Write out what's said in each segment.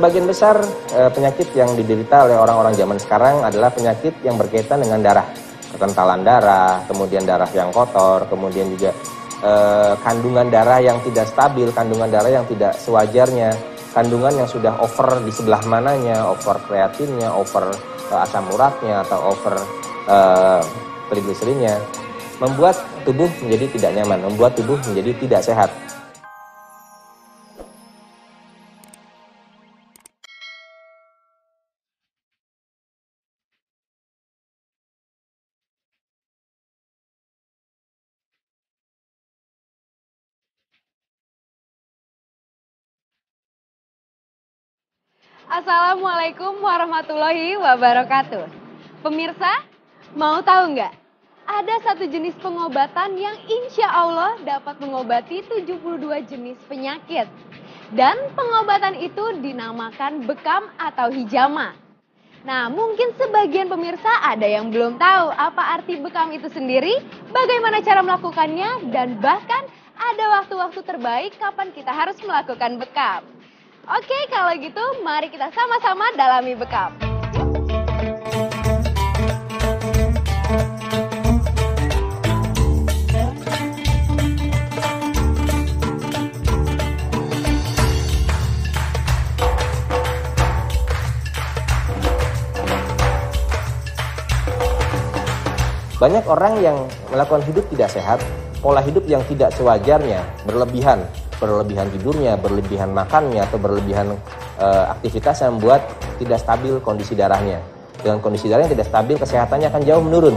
Sebagian besar penyakit yang diderita oleh orang-orang zaman sekarang adalah penyakit yang berkaitan dengan darah. Kekentalan darah, kemudian darah yang kotor, kemudian juga kandungan darah yang tidak stabil, kandungan darah yang tidak sewajarnya, kandungan yang sudah over di sebelah mananya, over kreatinnya, over asam uratnya, atau over trigliserinnya, membuat tubuh menjadi tidak nyaman, membuat tubuh menjadi tidak sehat. Assalamualaikum warahmatullahi wabarakatuh. Pemirsa, mau tahu nggak? Ada satu jenis pengobatan yang insya Allah dapat mengobati 72 jenis penyakit. Dan pengobatan itu dinamakan bekam atau hijama. Nah, mungkin sebagian pemirsa ada yang belum tahu apa arti bekam itu sendiri, bagaimana cara melakukannya, dan bahkan ada waktu-waktu terbaik kapan kita harus melakukan bekam. Oke, kalau gitu mari kita sama-sama dalami bekam. Banyak orang yang melakukan hidup tidak sehat, pola hidup yang tidak sewajarnya, berlebihan tidurnya, berlebihan makannya, atau berlebihan aktivitas yang membuat tidak stabil kondisi darahnya. Dengan kondisi darah yang tidak stabil, kesehatannya akan jauh menurun.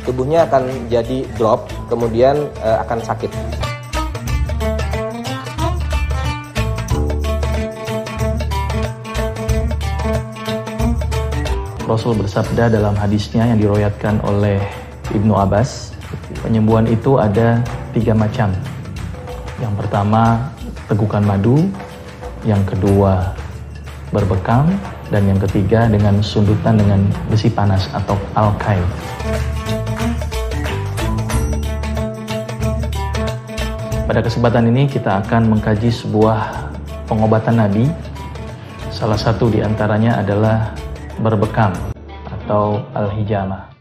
Tubuhnya akan jadi drop, kemudian akan sakit. Rasul bersabda dalam hadisnya yang diriwayatkan oleh Ibnu Abbas, penyembuhan itu ada 3 macam. Yang pertama, tegukan madu. Yang kedua, berbekam. Dan yang ketiga, dengan sundutan dengan besi panas atau al-kai. Pada kesempatan ini kita akan mengkaji sebuah pengobatan Nabi. Salah satu di antaranya adalah berbekam atau al-hijama.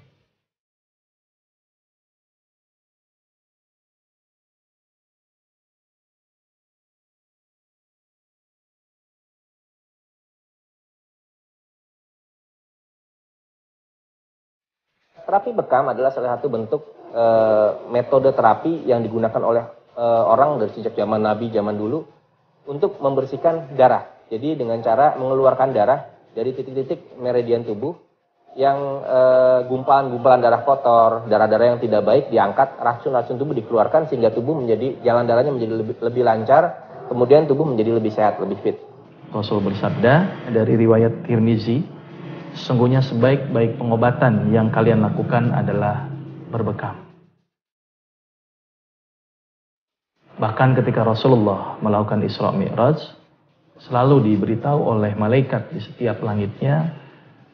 Terapi bekam adalah salah satu bentuk metode terapi yang digunakan oleh orang dari sejak zaman Nabi, zaman dulu, untuk membersihkan darah. Jadi dengan cara mengeluarkan darah dari titik-titik meridian tubuh yang gumpalan-gumpalan darah kotor, darah-darah yang tidak baik diangkat, racun-racun tubuh dikeluarkan sehingga tubuh menjadi, jalan darahnya menjadi lebih lancar, kemudian tubuh menjadi lebih sehat, lebih fit. Rasul bersabda dari riwayat Tirmizi, sesungguhnya sebaik-baik pengobatan yang kalian lakukan adalah berbekam. Bahkan ketika Rasulullah melakukan Isra Mi'raj, selalu diberitahu oleh malaikat di setiap langitnya,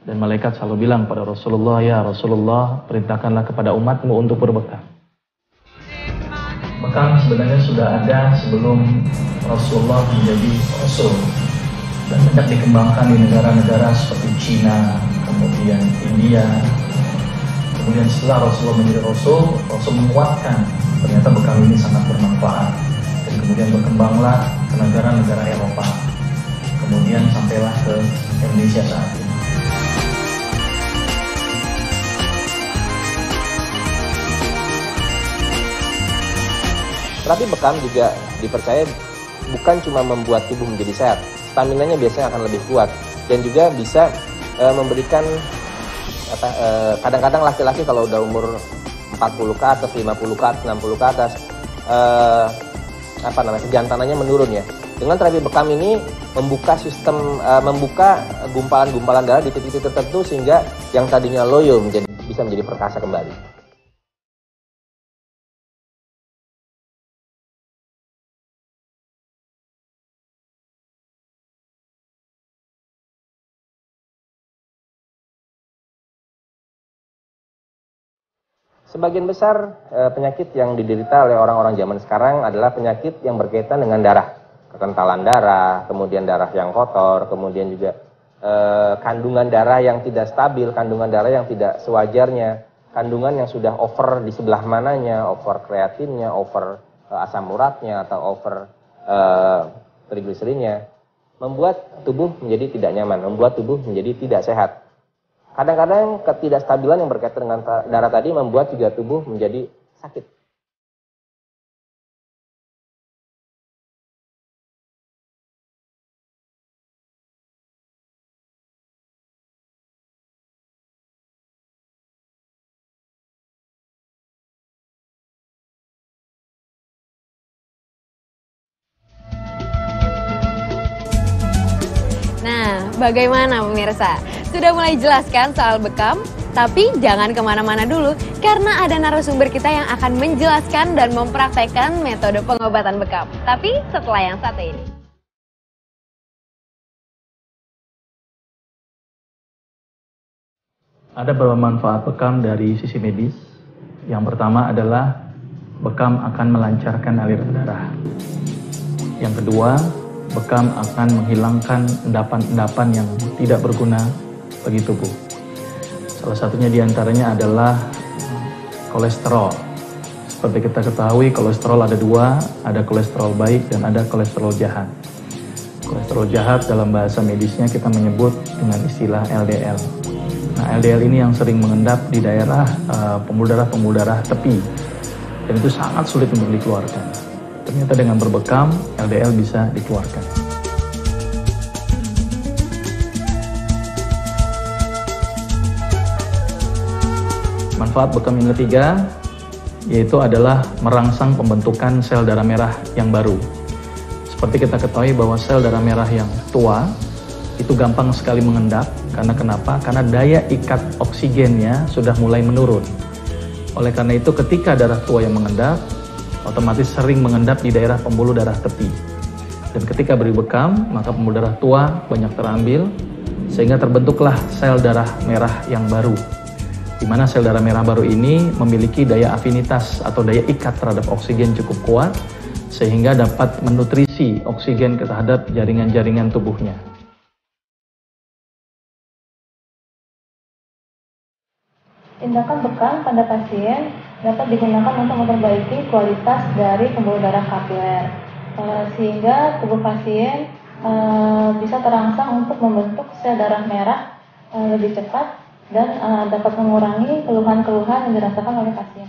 dan malaikat selalu bilang pada Rasulullah, ya Rasulullah, perintahkanlah kepada umatmu untuk berbekam. Bekam sebenarnya sudah ada sebelum Rasulullah menjadi Rasul, dan banyak dikembangkan di negara-negara seperti Cina, kemudian India. Kemudian setelah Rasulullah menjadi Rasul menguatkan ternyata bekam ini sangat bermanfaat, dan kemudian berkembanglah ke negara-negara Eropa, kemudian sampailah ke Indonesia saat ini. Terapi bekam juga dipercaya bukan cuma membuat tubuh menjadi sehat, staminanya biasanya akan lebih kuat, dan juga bisa memberikan kadang-kadang laki-laki kalau udah umur 40 ke atas, 50 ke atas, 60 ke atas, kejantanannya menurun ya. Dengan terapi bekam ini membuka membuka gumpalan-gumpalan darah di titik-titik tertentu sehingga yang tadinya loyo bisa menjadi perkasa kembali. Sebagian besar penyakit yang diderita oleh orang-orang zaman sekarang adalah penyakit yang berkaitan dengan darah. Kekentalan darah, kemudian darah yang kotor, kemudian juga kandungan darah yang tidak stabil, kandungan darah yang tidak sewajarnya, kandungan yang sudah over di sebelah mananya, over kreatinnya, over asam uratnya, atau over trigliserinnya, membuat tubuh menjadi tidak nyaman, membuat tubuh menjadi tidak sehat. Kadang-kadang ketidakstabilan yang berkaitan dengan darah tadi membuat juga tubuh menjadi sakit. Nah, bagaimana pemirsa? Sudah mulai jelaskan soal bekam? Tapi jangan kemana-mana dulu, karena ada narasumber kita yang akan menjelaskan dan mempraktekkan metode pengobatan bekam. Tapi setelah yang satu ini. Ada beberapa manfaat bekam dari sisi medis. Yang pertama adalah bekam akan melancarkan aliran darah. Yang kedua, bekam akan menghilangkan endapan-endapan yang tidak berguna bagi tubuh. Salah satunya diantaranya adalah kolesterol. Seperti kita ketahui, kolesterol ada dua, ada kolesterol baik dan ada kolesterol jahat. Kolesterol jahat dalam bahasa medisnya kita menyebut dengan istilah LDL. Nah, LDL ini yang sering mengendap di daerah pembuluh darah tepi, dan itu sangat sulit untuk dikeluarkan. Ternyata dengan berbekam, LDL bisa dikeluarkan. Manfaat bekam yang ketiga yaitu adalah merangsang pembentukan sel darah merah yang baru. Seperti kita ketahui bahwa sel darah merah yang tua itu gampang sekali mengendap. Karena kenapa? Karena daya ikat oksigennya sudah mulai menurun. Oleh karena itu ketika darah tua yang mengendap, otomatis sering mengendap di daerah pembuluh darah tepi. Dan ketika beri bekam, maka pembuluh darah tua banyak terambil, sehingga terbentuklah sel darah merah yang baru. Di mana sel darah merah baru ini memiliki daya afinitas atau daya ikat terhadap oksigen cukup kuat, sehingga dapat menutrisi oksigen terhadap jaringan-jaringan tubuhnya. Tindakan bekam pada pasien dapat digunakan untuk memperbaiki kualitas dari pembuluh darah kapiler, sehingga tubuh pasien bisa terangsang untuk membentuk sel darah merah lebih cepat dan dapat mengurangi keluhan-keluhan yang dirasakan oleh pasien.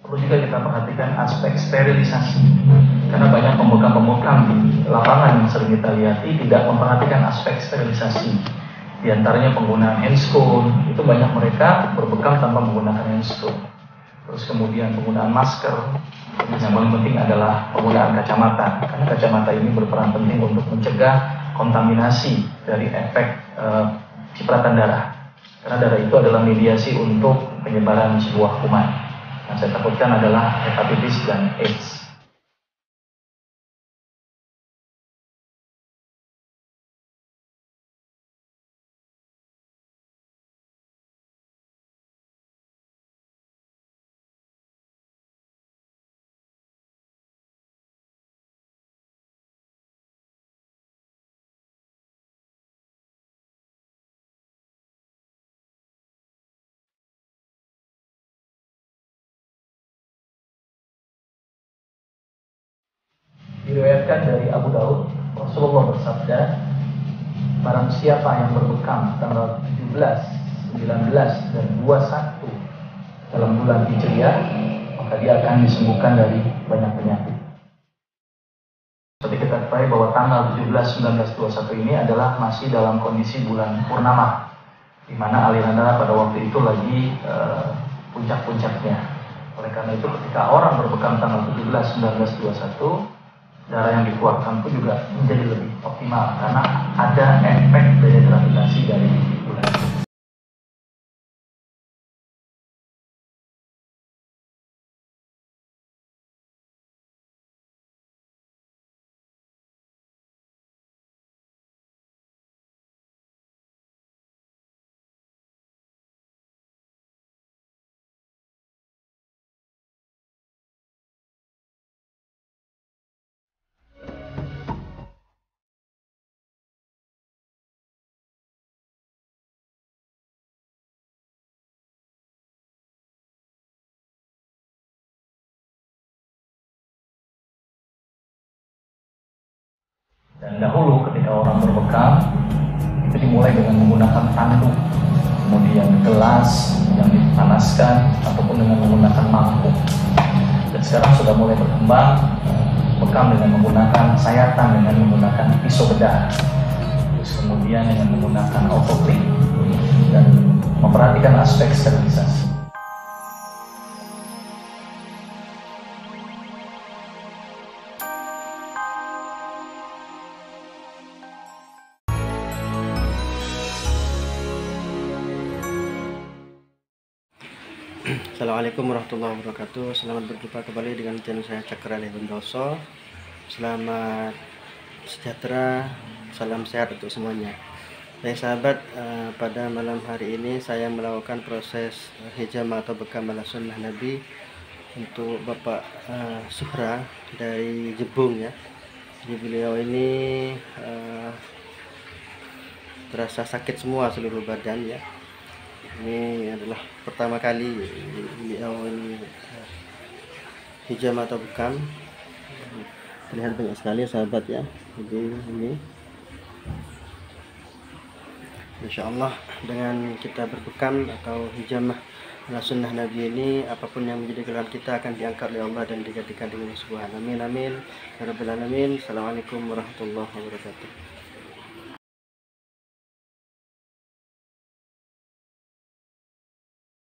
Perlu juga kita perhatikan aspek sterilisasi, karena banyak pembekam-pembekam di lapangan yang sering kita lihat tidak memperhatikan aspek sterilisasi. Di antaranya penggunaan handscoon, itu banyak mereka berbekam tanpa menggunakan handscoon. Terus kemudian penggunaan masker, dan yang paling penting adalah penggunaan kacamata, karena kacamata ini berperan penting untuk mencegah kontaminasi dari efek cipratan darah. Karena darah itu adalah mediasi untuk penyebaran sebuah kuman. Yang saya takutkan adalah hepatitis dan AIDS. diriwayatkan dari Abu Daud, Rasulullah bersabda, barang siapa yang berbekam tanggal 17, 19, dan 21 dalam bulan Hijriah, maka dia akan disembuhkan dari banyak penyakit. Seperti kita ketahui bahwa tanggal 17, 19, 21 ini adalah masih dalam kondisi bulan purnama, di mana aliran darah pada waktu itu lagi puncak-puncaknya. Oleh karena itu ketika orang berbekam tanggal 17, 19, 21, darah yang dikeluarkan pun juga menjadi lebih optimal karena ada efek daya gravitasi dari bulan. Dan dahulu ketika orang berbekam itu dimulai dengan menggunakan tanduk, kemudian gelas yang dipanaskan ataupun dengan menggunakan mangkuk. Dan sekarang sudah mulai berkembang bekam dengan menggunakan sayatan, dengan menggunakan pisau bedah, terus kemudian dengan menggunakan autoclave dan memperhatikan aspek sterilisasi. Assalamualaikum warahmatullahi wabarakatuh. Selamat berjumpa kembali dengan channel saya Cakra Lebendoso. Selamat sejahtera, salam sehat untuk semuanya. Baik sahabat, pada malam hari ini saya melakukan proses hijamah atau bekam ala sunnah Nabi untuk Bapak Suhra dari Jebung ya. Jadi beliau ini terasa sakit semua seluruh badan ya. Ini adalah pertama kali beliau ini hijamah atau bekam. Terlihat banyak sekali sahabat ya. Jadi ini Insya Allah dengan kita berbekam atau hijamah ala sunnah Nabi ini, apapun yang menjadi gelar kita akan diangkat oleh Allah dan digantikan dengan Subhan. Amin amin ya rabbal alamin. Assalamualaikum warahmatullahi wabarakatuh.